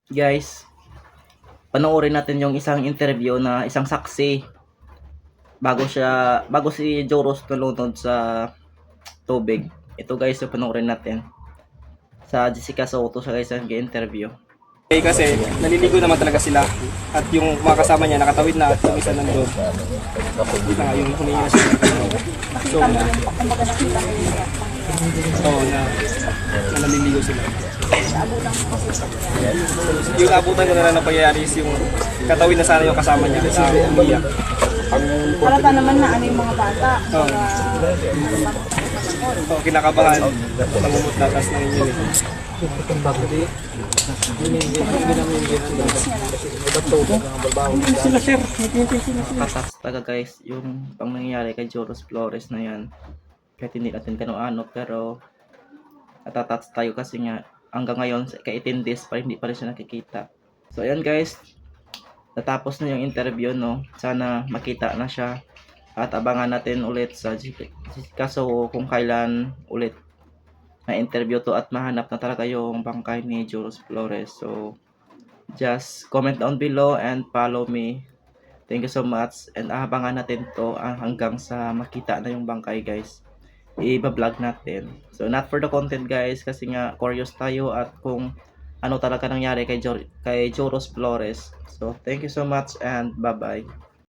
Guys, panoorin natin yung isang interview na isang saksi bago si Joros nalunod sa tubig. Ito guys, yung panoorin natin. Sa Jessica Soto siya guys ang interview. Kasi naliligo naman talaga sila at yung mga kasama niya nakatawid na at yung isa nandun na yung humingi na siya so na naliligo sila. Yung abutan ko na lang na pangyayari is yung katawid na sana yung kasama niya na umiyak. Halata naman na ano yung mga bata. Kinakabahan, namumut na tas nanginginig. Katas talaga guys yung pang nangyayari kay Joros Flores na yan. Kahit hindi natin kano-ano pero natatats tayo kasi nga hanggang ngayon ka 18 days pa hindi pa rin siya nakikita. So ayan guys, natapos na yung interview no. Sana makita na siya at abangan natin ulit sa Jessica So kung kailan ulit na interview to at mahanap na talaga yung bangkay ni Joros Flores. So just comment down below and follow me. Thank you so much and abangan natin to hanggang sa makita na yung bangkay guys. I-vlog natin. So not for the content guys kasi nga curious tayo at kung ano talaga nangyari kay Joros Flores. So thank you so much and bye bye.